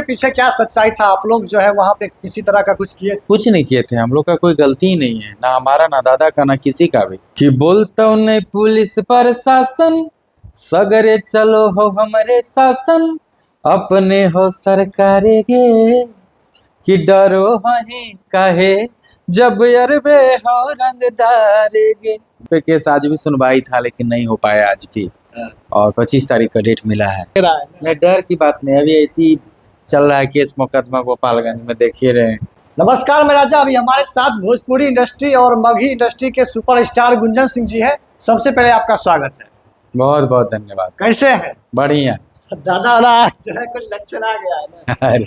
पीछे क्या सच्चाई था? आप लोग जो है वहाँ पे किसी तरह का कुछ किए? कुछ नहीं किए थे, हम लोग का कोई गलती ही नहीं है, ना हमारा ना दादा का ना किसी का भी। कि बोलता नहीं पुलिस प्रशासन, सगरे चलो हो हमारे शासन, अपने हो सरकारे गे, कि डरो ही काहे जब अरबे हो रंगदारे गे। पे केस आज भी सुनवाई था लेकिन नहीं हो पाया आज भी, और 25 तारीख का डेट मिला है। नहीं, डर की बात नहीं, अभी ऐसी चल रहा है केस मुकदमा गोपालगंज में, देखिए रहे। नमस्कार मैं राजा, अभी हमारे साथ भोजपुरी इंडस्ट्री और मगही इंडस्ट्री के सुपरस्टार गुंजन सिंह जी हैं। सबसे पहले आपका स्वागत है। बहुत बहुत धन्यवाद। कैसे हैं? बढ़िया। दादा वाला जो है कुछ लक्षण आ गया है ना। अरे,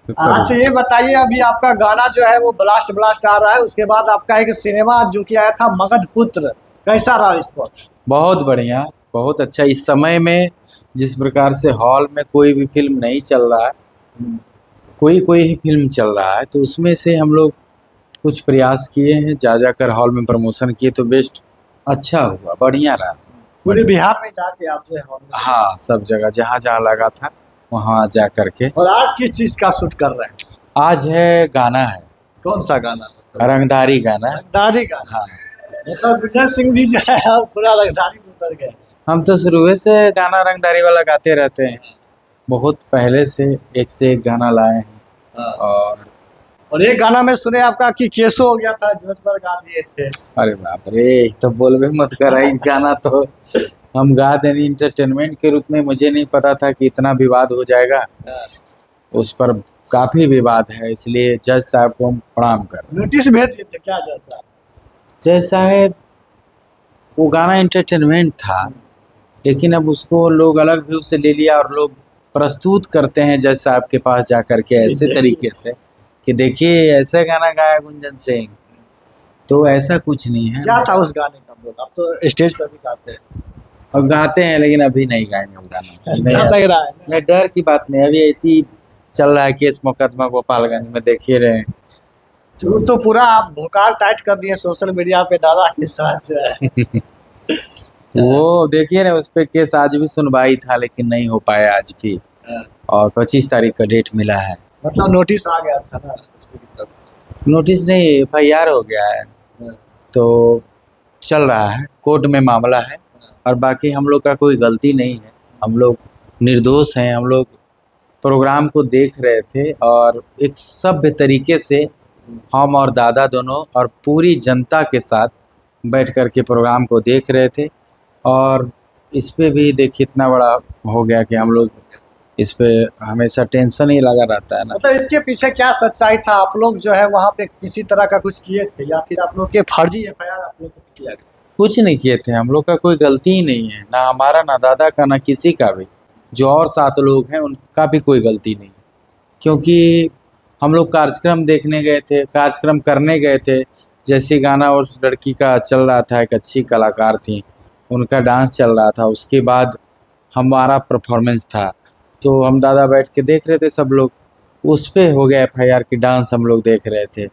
अच्छा ये बताइए, अभी आपका गाना जो है वो ब्लास्ट ब्लास्ट आ रहा है, उसके बाद आपका एक सिनेमा जो कि आया था मगध पुत्र, कैसा रहा रिस्पॉन्स? बहुत बढ़िया, बहुत अच्छा। इस समय में जिस प्रकार से हॉल में कोई भी फिल्म नहीं चल रहा है, कोई कोई ही फिल्म चल रहा है, तो उसमें से हम लोग कुछ प्रयास किए हैं, जा जाकर हॉल में प्रमोशन किए, तो बेस्ट अच्छा हुआ, बढ़िया रहा। पूरे बिहार में जाके आप जो है हॉल में? हाँ, सब जगह जहाँ जहाँ लगा था वहाँ जा करके। और आज किस चीज का शूट कर रहे हैं? आज है गाना है, कौन सा गाना? रंगदारी गाना। रंगदारी गाना। हाँ, मतलब गुंजन सिंह भी जो है पूरा रंगदारी में उतर गए। हम तो शुरू से गाना रंगदारी वाला गाते रहते हैं, बहुत पहले से एक गाना लाए हैं। और एक गाना में सुने आपका कि केसो हो गया था, जज पर गा दिए थे। अरे बाप रे, तो बोलबे मत कर, गाना तो हम गा देनी इंटरटेनमेंट के रूप में, मुझे नहीं पता था कि इतना विवाद हो जाएगा। उस पर काफी विवाद है, इसलिए जज साहब को हम प्रणाम कर। नोटिस भेज दिए थे क्या जज साहब? जज साहब, वो गाना इंटरटेनमेंट था, लेकिन अब उसको लोग अलग व्यू से ले लिया, और लोग प्रस्तुत करते हैं जज साहब के पास जा करके ऐसे तरीके से कि देखिए ऐसे गाना गाया गुंजन सिंह, तो ऐसा कुछ नहीं है। क्या था उस गाने का बोल? आप तो स्टेज पर भी गाते हैं। और गाते हैं, लेकिन अभी नहीं गाएंगे हम गाना। डर लग रहा है ना? नहीं, डर की बात नहीं, अभी ऐसी चल रहा है केस मुकदमा गोपालगंज में, देखिए रहे। वो तो पूरा आप भोकाल टाइट कर दिए सोशल मीडिया पे दादा के साथ जो है। वो देखिए ना, उस पे केस आज भी सुनवाई था लेकिन नहीं हो पाया आज भी, और 25 तारीख का डेट मिला है। मतलब नोटिस आ गया था ना उस पे भी तब? नोटिस नहीं, FIR हो गया है, तो चल रहा है, कोर्ट में मामला है, और बाकी हम लोग का कोई गलती नहीं है, हम लोग निर्दोष हैं। हम लोग प्रोग्राम को देख रहे थे, और एक सभ्य तरीके से हम और दादा दोनों और पूरी जनता के साथ बैठ कर के प्रोग्राम को देख रहे थे। और इस पे भी देखिए इतना बड़ा हो गया कि हम लोग इस पे हमेशा टेंशन ही लगा रहता है ना। मतलब इसके पीछे क्या सच्चाई था? आप लोग जो है वहाँ पे किसी तरह का कुछ किए थे, या फिर आप लोग के फर्जी FIR आप लोग को किया गया? कुछ नहीं किए थे, हम लोग का कोई गलती ही नहीं है, ना हमारा ना दादा का ना किसी का भी। जो और 7 लोग हैं उनका भी कोई गलती नहीं, क्योंकि हम लोग कार्यक्रम देखने गए थे, कार्यक्रम करने गए थे। जैसे गाना उस लड़की का चल रहा था, एक अच्छी कलाकार थी, उनका डांस चल रहा था, उसके बाद हमारा परफॉर्मेंस था, तो हम दादा बैठ के देख रहे थे सब लोग, उस पे हो गया FIR की डांस हम लोग देख रहे थे।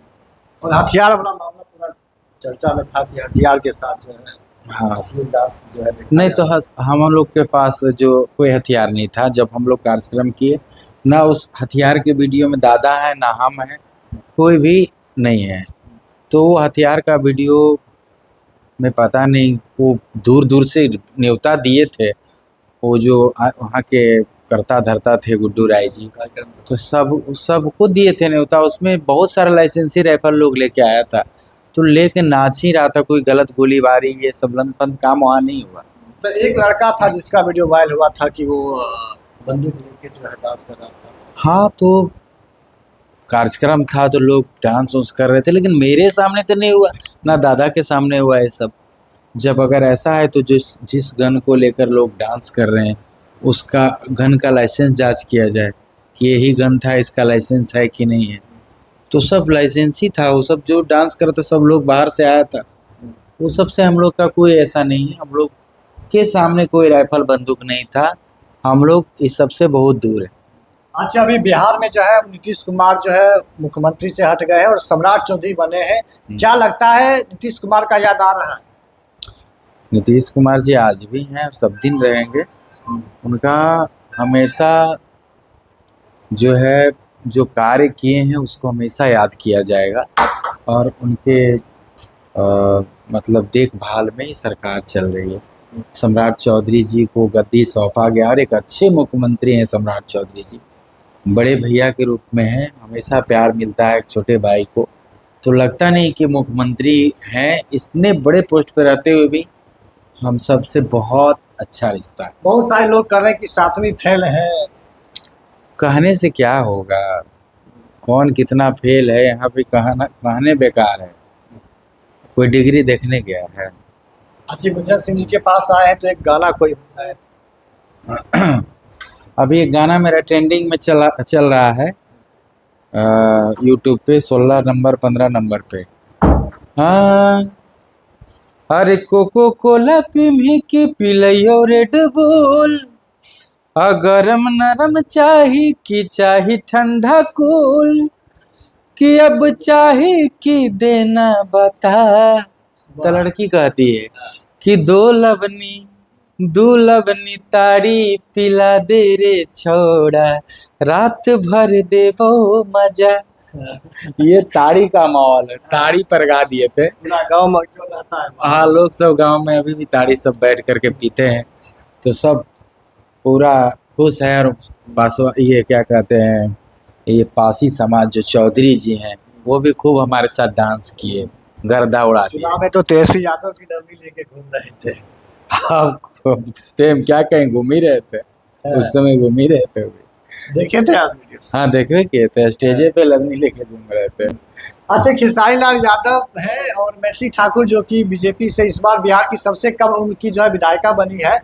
और हथियार वाला मामला पूरा चर्चा में था कि हथियार के साथ जो है हाँ, अश्लील डांस जो है देखा नहीं गया। तो हम लोग के पास जो कोई हथियार नहीं था जब हम लोग कार्यक्रम किए, ना उस हथियार के वीडियो में दादा है ना हम हैं, कोई भी नहीं है। तो वो हथियार का वीडियो में पता नहीं, वो दूर दूर से न्योता दिए थे, वो जो वहाँ के करता धरता थे गुड्डू राय जी, तो सबको दिए थे न्योता। उसमें बहुत सारा लाइसेंसी राइफल लोग लेके आया था, तो लेके नाच ही रहा था, कोई गलत गोलीबारी ये सब लंदपंथ काम वहाँ नहीं हुआ। तो एक लड़का था जिसका वीडियो वायरल हुआ था कि वो बंदूक लेके जो है डांस कर रहा था। हाँ, तो कार्यक्रम था तो लोग डांस वांस कर रहे थे, लेकिन मेरे सामने तो नहीं हुआ, ना दादा के सामने हुआ ये सब। जब अगर ऐसा है तो जिस गन को लेकर लोग डांस कर रहे हैं, उसका गन का लाइसेंस जांच किया जाए कि यही गन था, इसका लाइसेंस है कि नहीं है। तो सब लाइसेंस ही था, वो सब जो डांस कर रहा था सब लोग बाहर से आया था, वो सब से हम लोग का कोई ऐसा नहीं है। हम लोग के सामने कोई राइफल बंदूक नहीं था, हम लोग इस सब से बहुत दूर है। अच्छा, अभी बिहार में जो है नीतीश कुमार जो है मुख्यमंत्री से हट गए हैं और सम्राट चौधरी बने हैं, क्या लगता है नीतीश कुमार का याद आ रहा है? नीतीश कुमार जी आज भी हैं, सब दिन रहेंगे। उनका हमेशा जो है जो कार्य किए हैं उसको हमेशा याद किया जाएगा और उनके मतलब देखभाल में ही सरकार चल रही है। सम्राट चौधरी जी को गद्दी सौंपा गया और एक अच्छे मुख्यमंत्री हैं सम्राट चौधरी जी, बड़े भैया के रूप में हैं, हमेशा प्यार मिलता है एक छोटे भाई को। तो लगता नहीं कि मुख्यमंत्री हैं, इतने बड़े पोस्ट पे रहते हुए भी हम सब से बहुत अच्छा रिश्ता है। बहुत सारे लोग कर रहे हैं कि 7वीं फेल है। कहने से क्या होगा, कौन कितना फेल है यहाँ पे कहने बेकार है, कोई डिग्री देखने गया है। अच्छी गुंजन सिंह जी के पास आए हैं तो एक गाना कोई होता है। अभी एक गाना मेरा ट्रेंडिंग में चल रहा है यूट्यूब पे 16 नंबर 15 नंबर पे। हाँ, अरे कोको कोला पीमी की पिलयो रेड बुल, गरम नरम चाही कि चाही ठंडा कूल, कि अब चाही कि देना बता। तो लड़की कहती है कि दो लवनी ताड़ी पिला दे रे छोड़ा, रात भर देवो मजा। ये ताड़ी का माहौल है, ताड़ी पर गा दिए थे। पूरा गाँव मचल रहता है। हाँ, लोग सब गांव में अभी भी ताड़ी सब बैठ करके पीते हैं, तो सब पूरा खुश है। और पासवा ये क्या कहते हैं, ये पासी समाज जो चौधरी जी हैं वो भी खूब हमारे साथ डांस किए, गर्दा उड़ा दिए। चुनाव में तो तेजस्वी यादव की डमी लेके घूम रहे थे। आप इस पे हम क्या कहें, घूम ही रहे थे उस समय, घूम ही रहे थे। देखे थे आप वीडियो? हाँ, देखवे किए थे, स्टेजे पे लगनी लेके घूम रहे थे। अच्छा, खेसारी लाल यादव है और मैथिली ठाकुर जो कि बीजेपी से इस बार बिहार की सबसे कम उनकी जो है विधायिका बनी है,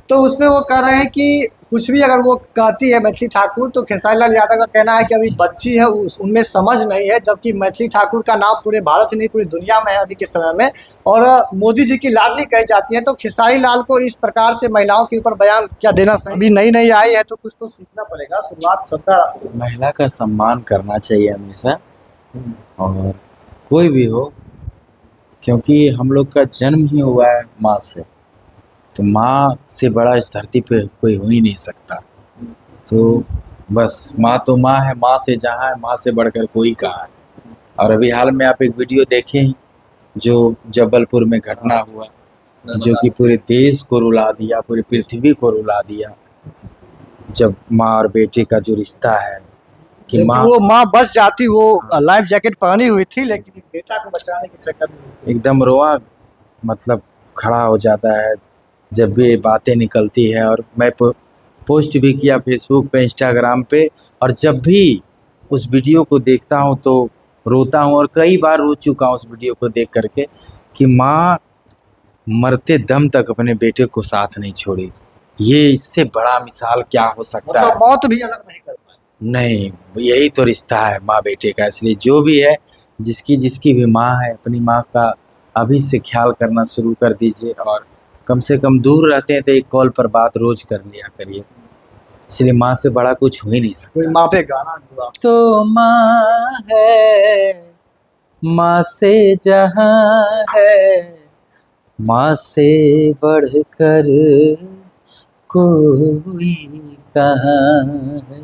तो उसमें वो कह रहे हैं कि कुछ भी अगर वो कहती है मैथिली ठाकुर तो खेसारी लाल यादव का कहना है कि अभी बच्ची है, उनमें समझ नहीं है। जबकि मैथिली ठाकुर का नाम पूरे भारत ही नहीं पूरी दुनिया में है अभी के समय में, और मोदी जी की लाडली कही जाती है। तो खेसारी लाल को इस प्रकार से महिलाओं के ऊपर बयान क्या देना सही? अभी नई नई आई है तो कुछ तो सीखना पड़ेगा, शुरुआत सबका। महिला का सम्मान करना चाहिए हमेशा, और कोई भी हो, क्योंकि हम लोग का जन्म ही हुआ है माँ से, तो माँ से बड़ा इस धरती पे कोई हो ही नहीं सकता। तो बस माँ तो माँ है, माँ से जहाँ है, माँ से बढ़कर कोई कहाँ है। और अभी हाल में आप एक वीडियो देखे ही जो जबलपुर में घटना हुआ, जो कि पूरे देश को रुला दिया, पूरी पृथ्वी को रुला दिया। जब माँ और बेटे का जो रिश्ता है कि वो माँ बच जाती, वो लाइफ जैकेट पहनी हुई थी, लेकिन बेटा को बचाने के चक्कर में एकदम रोआ मतलब खड़ा हो जाता है जब भी ये बातें निकलती है। और मैं पोस्ट भी किया फेसबुक पे, इंस्टाग्राम पे, और जब भी उस वीडियो को देखता हूँ तो रोता हूँ, और कई बार रो चुका हूँ उस वीडियो को देख करके कि माँ मरते दम तक अपने बेटे को साथ नहीं छोड़ी। ये इससे बड़ा मिसाल क्या हो सकता है? मौत भी अलग नहीं कर पाए। नहीं, यही तो रिश्ता है माँ बेटे का। इसलिए जो भी है, जिसकी भी माँ है, अपनी माँ का अभी से ख्याल करना शुरू कर दीजिए, और कम से कम दूर रहते हैं तो एक कॉल पर बात रोज कर लिया करिए। इसलिए माँ से बड़ा कुछ हो ही नहीं सकता। कोई माँ पे गाना जो तो माँ है, माँ से जहाँ है, माँ से बढ़कर कोई कहाँ है।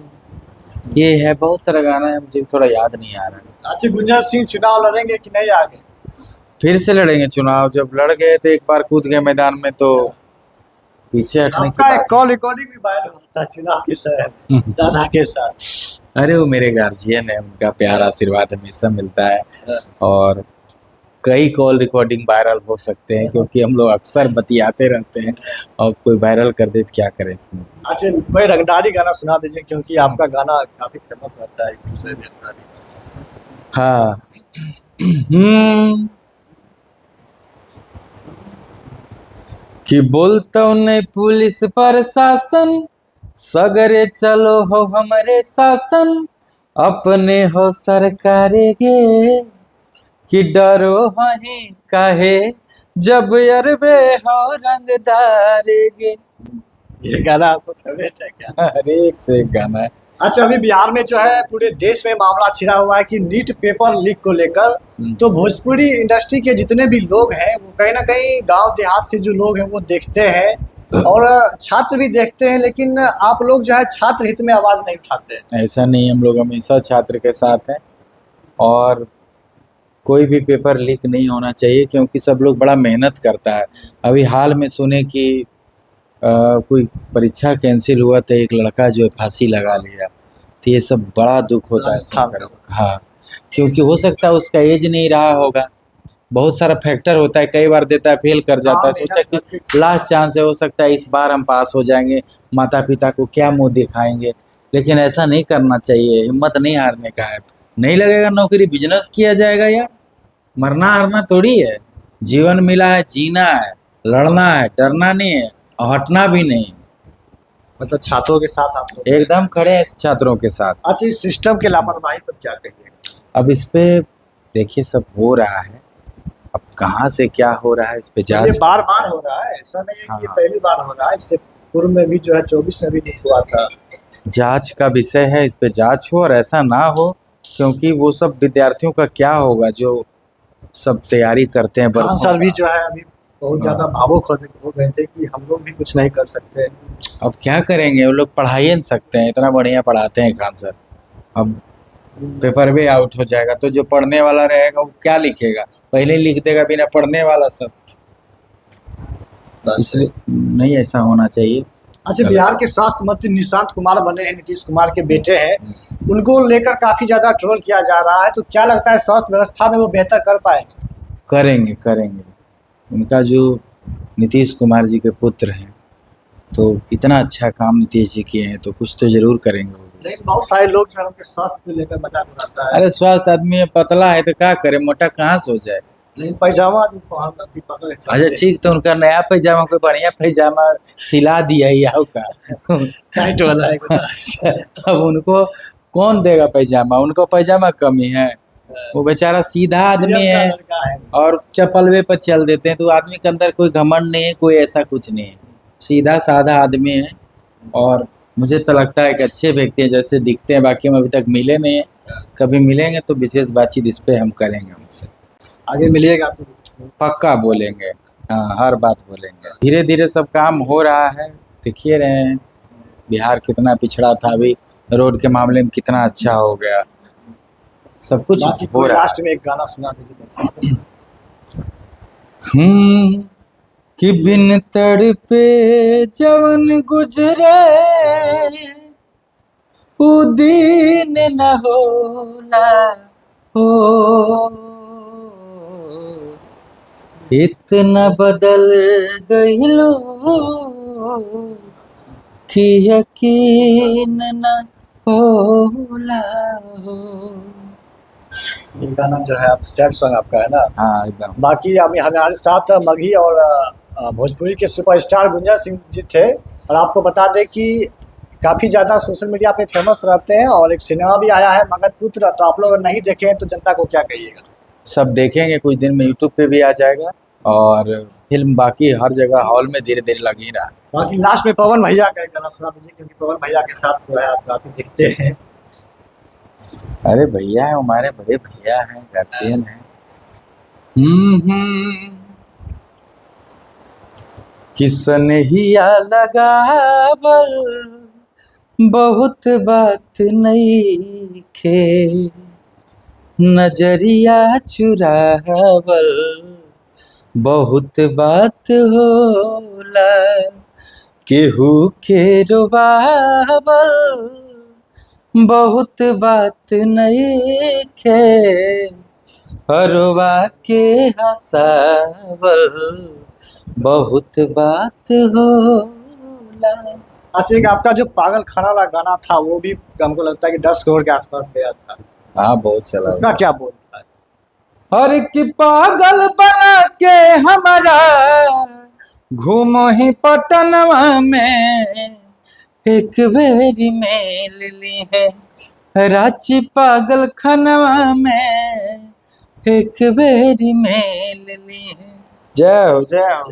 ये है, बहुत सारा गाना है, मुझे थोड़ा याद नहीं आ रहा है। अच्छा, गुंजन सिंह चुनाव लड़ेंगे कि नहीं आगे? फिर से लड़ेंगे चुनाव। जब लड़ गए थे एक बार, कूद गए मैदान में, तो पीछे हटने की आपका एक बात। कॉल रिकॉर्डिंग भी वायरल हुआ था चुनाव के समय दादा के साथ। अरे वो मेरे गार्जियन है, उनका प्यार आशीर्वाद हमेशा मिलता है, और कई कॉल रिकॉर्डिंग वायरल हो सकते हैं, क्योंकि हम लोग अक्सर बतियाते रहते हैं, और कोई वायरल कर दे तो क्या करें इसमें। अच्छा, कोई रंगदारी गाना सुना दीजिए, क्योंकि आपका गाना काफी फेमस रहता है दूसरे में रंगदारी। हाँ। कि बोलतो नहीं पुलिस प्रशासन, सगरे चलो हो हमारे शासन, अपने हो सरकारे गे, कि डरो वहीं काहे, जब अरबे हो रंगदारे गे। ये गाना आपको फेवरेट है क्या? अरे एक से एक गाना है। अच्छा, अभी बिहार में जो है पूरे देश में मामला छिड़ा हुआ है कि नीट पेपर लीक को लेकर। तो भोजपुरी इंडस्ट्री के जितने भी लोग हैं वो कहीं ना कहीं गांव देहात से जो लोग हैं वो देखते हैं और छात्र भी देखते हैं, लेकिन आप लोग जो है छात्र हित में आवाज नहीं उठाते हैं। ऐसा नहीं, हम लोग हमेशा छात्र के साथ हैं और कोई भी पेपर लीक नहीं होना चाहिए, क्योंकि सब लोग बड़ा मेहनत करता है। अभी हाल में सुने कि कोई परीक्षा कैंसिल हुआ तो एक लड़का जो है फांसी लगा लिया, तो ये सब बड़ा दुख होता है राजस्थान सुनकर। हाँ, क्योंकि हो सकता है उसका एज नहीं रहा होगा, बहुत सारा फैक्टर होता है, कई बार देता है फेल कर जाता है, सोचा कि लास्ट चांस है, हो सकता है इस बार हम पास हो जाएंगे, माता पिता को क्या मुंह दिखाएंगे। लेकिन ऐसा नहीं करना चाहिए, हिम्मत नहीं हारने का है। नहीं लगेगा नौकरी, बिजनेस किया जाएगा यार, मरना हारना थोड़ी है। जीवन मिला है, जीना है, लड़ना है, डरना नहीं है और हटना भी नहीं। मतलब छात्रों के साथ आप लोग एकदम खड़े हैं छात्रों के साथ। अच्छा, इस सिस्टम के लापरवाही पर क्या कहिए? अब इस पे देखिए सब हो रहा है, अब कहाँ से क्या हो रहा है इस पे ये जांच बार बार हो रहा है, ऐसा नहीं है कि ये हाँ। पहली बार हो रहा है। इससे पूर्व में भी जो है 24 में भी नहीं हुआ था। जांच का विषय है, इस पे जांच हो और ऐसा ना हो, क्योंकि वो सब विद्यार्थियों का क्या होगा जो सब तैयारी करते हैं खान बरसों सर भी का। जो है अभी बहुत ज्यादा भावुक हो गए थे कि हम लोग भी कुछ नहीं कर सकते। अब क्या करेंगे, वो लोग पढ़ा ही नहीं सकते हैं, इतना बढ़िया पढ़ाते हैं खान सर। अब पेपर भी आउट हो जाएगा तो जो पढ़ने वाला रहेगा वो क्या लिखेगा, पहले ही लिख देगा बिना पढ़ने वाला सब। इसलिए नहीं ऐसा होना चाहिए। अच्छा, बिहार के स्वास्थ्य मंत्री निशांत कुमार बने हैं, नीतीश कुमार के बेटे हैं, उनको लेकर काफी ज्यादा ट्रोल किया जा रहा है। तो क्या लगता है स्वास्थ्य व्यवस्था में वो बेहतर कर पाएंगे? करेंगे करेंगे, उनका जो नीतीश कुमार जी के पुत्र हैं, तो इतना अच्छा काम नीतीश जी किए हैं तो कुछ तो जरूर करेंगे वो भी। लेकिन बहुत सारे लोग जो है उनके स्वास्थ्य को लेकर मजाक उड़ाता है। अरे स्वास्थ्य आदमी है, पतला है तो क्या करे, मोटा कहाँ से हो जाए। लेकिन पैजामा जो पहनता थी पकड़ के अच्छा चलते ठीक, तो उनका नया पैजामा, कोई बढ़िया पैजामा सिला दिया ही आओ का। टाइट वाला है एकदम। अब उनको कौन देगा पैजामा, उनको पैजामा कमी है, वो बेचारा सीधा आदमी सीएम का है लड़का है। और चप्पलवे पर चल देते हैं, तो आदमी के अंदर कोई घमंड नहीं है, कोई ऐसा कुछ नहीं है, सीधा साधा आदमी है। और मुझे तो लगता है कि अच्छे व्यक्ति हैं जैसे दिखते हैं, बाकी हम अभी तक मिले नहीं हैं, कभी मिलेंगे तो विशेष बातचीत इस पे हम करेंगे उनसे, आगे मिलिएगा तो पक्का बोलेंगे। हाँ, हर बात बोलेंगे। धीरे धीरे सब काम हो रहा है, देखिए रहे हैं बिहार कितना पिछड़ा था, अभी रोड के मामले में कितना अच्छा हो गया, सब कुछ बाकी हो कोई रहा है। लास्ट में एक गाना सुना दीजिए। कि बिन तड़पे जवन गुजरे उ दीन न होला हो, इतना बदल गइलो कि यकीन न होला हो। ये गाना जो है आप सैड सॉन्ग आपका है ना? हाँ एकदम। बाकी अभी हमारे साथ मगही और भोजपुरी के सुपरस्टार गुंजा सिंह जी थे। और आपको बता दें कि काफ़ी ज़्यादा सोशल मीडिया पे फेमस रहते हैं और एक सिनेमा भी आया है मगध पुत्र। तो आप लोग अगर नहीं देखे हैं तो जनता को क्या कहिएगा? सब देखेंगे, कुछ दिन में यूट्यूब पे भी आ जाएगा और फिल्म बाकी हर जगह हॉल में धीरे धीरे लग ही रहा है। बाकी लास्ट में पवन भैया का एक गाना सुना दीजिए, क्योंकि पवन भैया के साथ जो है आप काफ़ी दिखते हैं। अरे भैया है, हमारे बड़े भैया हैं, गार्जियन हैं। किसनहिया लगावल बहुत बात नहीं खे, नजरिया चुरावल बहुत बात होला, केहू के रोवावल बहुत बात नहीं खे, हरवा के हंसावल बहुत बात होला। अच्छा, एक आपका जो पागल खाना वाला गाना था वो भी हमको लगता है कि 10 करोड़ के आसपास गया था। हाँ बहुत चला। उसका क्या बोल था? हर की पागल बना के हमारा घूमो ही पटनवा में, एक बेरी मेल ली है रांची पागल खनवा में, एक बेरी मेल ली है। जय हो जय हो।